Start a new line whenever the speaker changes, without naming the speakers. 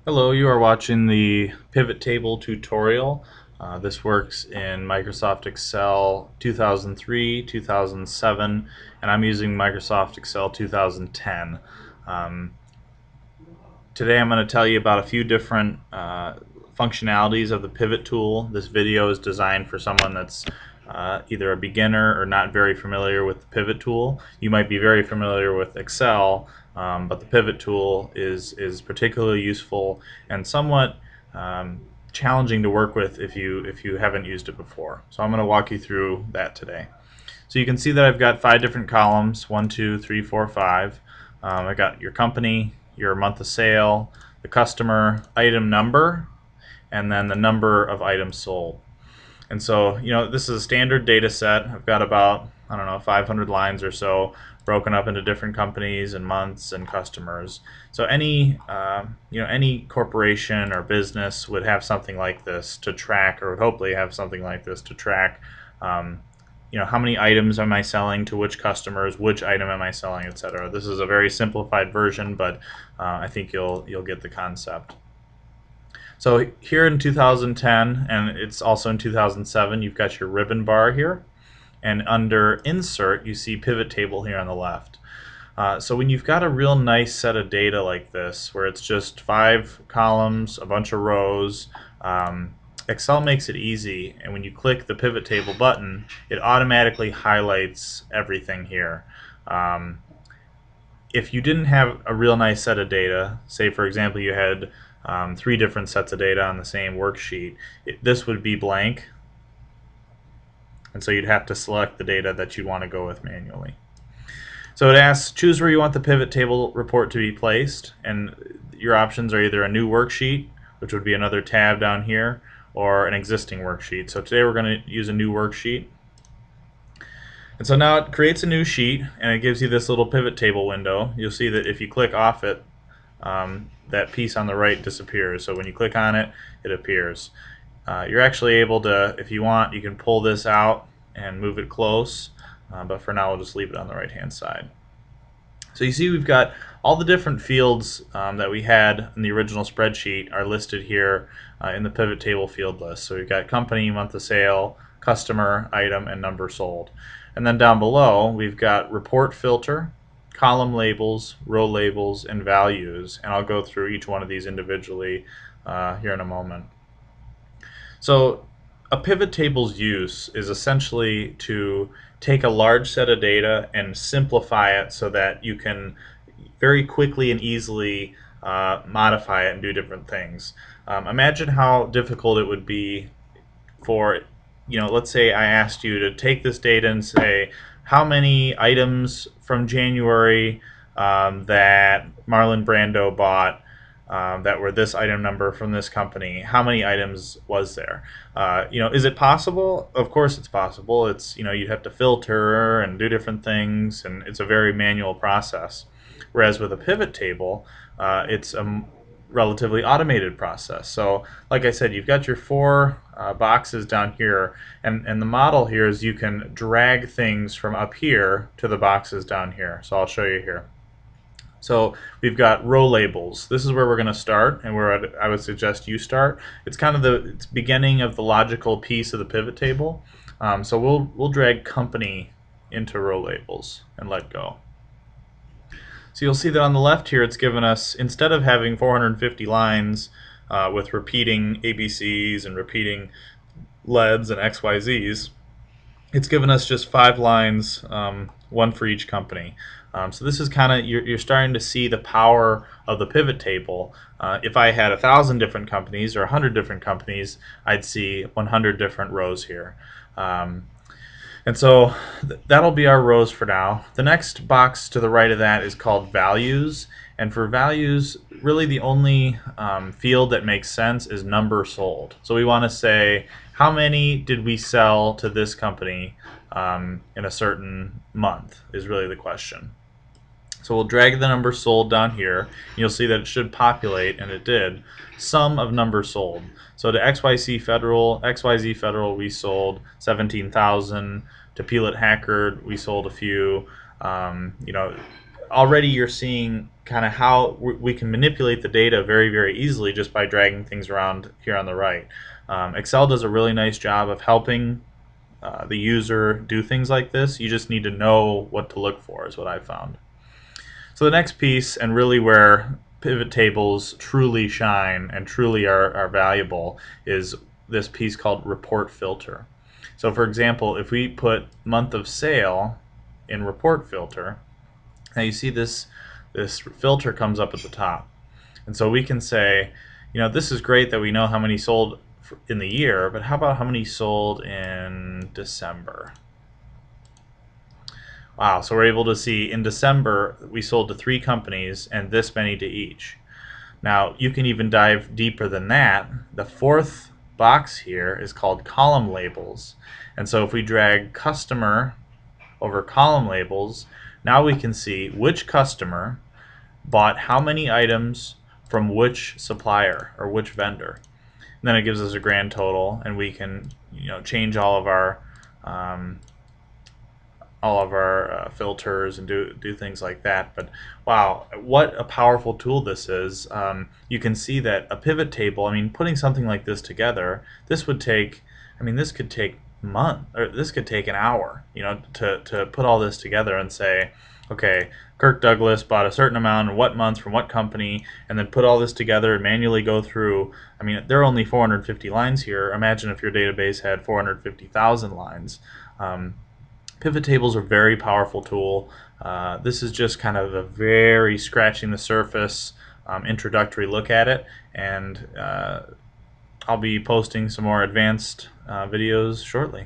Hello, you are watching the pivot table tutorial. This works in Microsoft Excel 2003, 2007, and I'm using Microsoft Excel 2010. Um, Today I'm going to tell you about a few different functionalities of the pivot tool. This video is designed for someone that's either a beginner or not very familiar with the pivot tool. You might be very familiar with Excel, but the pivot tool is particularly useful and somewhat challenging to work with if you haven't used it before. So I'm going to walk you through that today. So you can see that I've got 5 different columns, 1, 2, 3, 4, 5. I've got your company, your month of sale, the customer, item number, and then the number of items sold. And so, this is a standard data set. I've got about, 500 lines or so broken up into different companies and months and customers. So any corporation or business would have something like this to track, or would hopefully have something like this to track how many items am I selling to which customers, which item am I selling, etc. This is a very simplified version, but I think you'll get the concept. So here in 2010, and it's also in 2007, you've got your ribbon bar here, and under Insert, you see Pivot Table here on the left. So when you've got a real nice set of data like this, where it's just 5 columns, a bunch of rows, Excel makes it easy, and when you click the pivot table button, it automatically highlights everything here. If you didn't have a real nice set of data, say for example you had 3 different sets of data on the same worksheet, this would be blank, and so you'd have to select the data that you want to go with manually. So it asks, choose where you want the pivot table report to be placed, and your options are either a new worksheet, which would be another tab down here, or an existing worksheet. So today we're going to use a new worksheet. And so now it creates a new sheet, and it gives you this little pivot table window. You'll see that if you click off it, that piece on the right disappears. So when you click on it, it appears. You're actually able to, if you want, you can pull this out and move it close, but for now we'll just leave it on the right hand side. So you see we've got all the different fields that we had in the original spreadsheet are listed here in the pivot table field list. So we've got company, month of sale, customer, item, and number sold. And then down below we've got report filter, column labels, row labels, and values. And I'll go through each one of these individually here in a moment. So a pivot table's use is essentially to take a large set of data and simplify it so that you can very quickly and easily modify it and do different things. Imagine how difficult it would be for, let's say I asked you to take this data and say how many items from January that Marlon Brando bought that were this item number from this company. How many items was there? Is it possible? Of course it's possible. It's, you'd have to filter and do different things, and it's a very manual process. Whereas with a pivot table, it's a relatively automated process. So like I said, you've got your 4 boxes down here, and the model here is you can drag things from up here to the boxes down here. So I'll show you here. So we've got row labels. This is where we're going to start, and where I would suggest you start. It's kind of the beginning of the logical piece of the pivot table. So we'll drag company into row labels and let go. So you'll see that on the left here it's given us, instead of having 450 lines with repeating ABCs and repeating LEDs and XYZs, it's given us just 5 lines, 1 for each company. So this is kind of, you're starting to see the power of the pivot table. If I had 1,000 different companies or 100 different companies, I'd see 100 different rows here. And so that'll be our rows for now. The next box to the right of that is called values. And for values, really the only field that makes sense is number sold. So we want to say, how many did we sell to this company in a certain month is really the question. So we'll drag the number sold down here. You'll see that it should populate, and it did, sum of numbers sold. So to XYZ Federal, we sold 17,000. To Hewlett Packard, we sold a few. already you're seeing kind of how we can manipulate the data very, very easily just by dragging things around here on the right. Excel does a really nice job of helping the user do things like this. You just need to know what to look for, is what I found. So the next piece, and really where pivot tables truly shine and truly are valuable, is this piece called report filter. So for example, if we put month of sale in report filter, now you see this filter comes up at the top. And so we can say, you know, this is great that we know how many sold in the year, but how about how many sold in December? Wow, so we're able to see in December we sold to 3 companies and this many to each. Now you can even dive deeper than that. The fourth box here is called column labels. And so if we drag customer over column labels, now we can see which customer bought how many items from which supplier or which vendor. And then it gives us a grand total, and we can, you know, change all of our filters and do things like that. But wow, what a powerful tool this is. You can see that a pivot table, I mean, putting something like this together, this would take, I mean, this could take this could take an hour, you know, to put all this together and say, okay, Kirk Douglas bought a certain amount in what month from what company, and then put all this together and manually go through. I mean, there are only 450 lines here. Imagine if your database had 450,000 lines. Pivot tables are a very powerful tool. This is just kind of a very scratching the surface introductory look at it, and I'll be posting some more advanced videos shortly.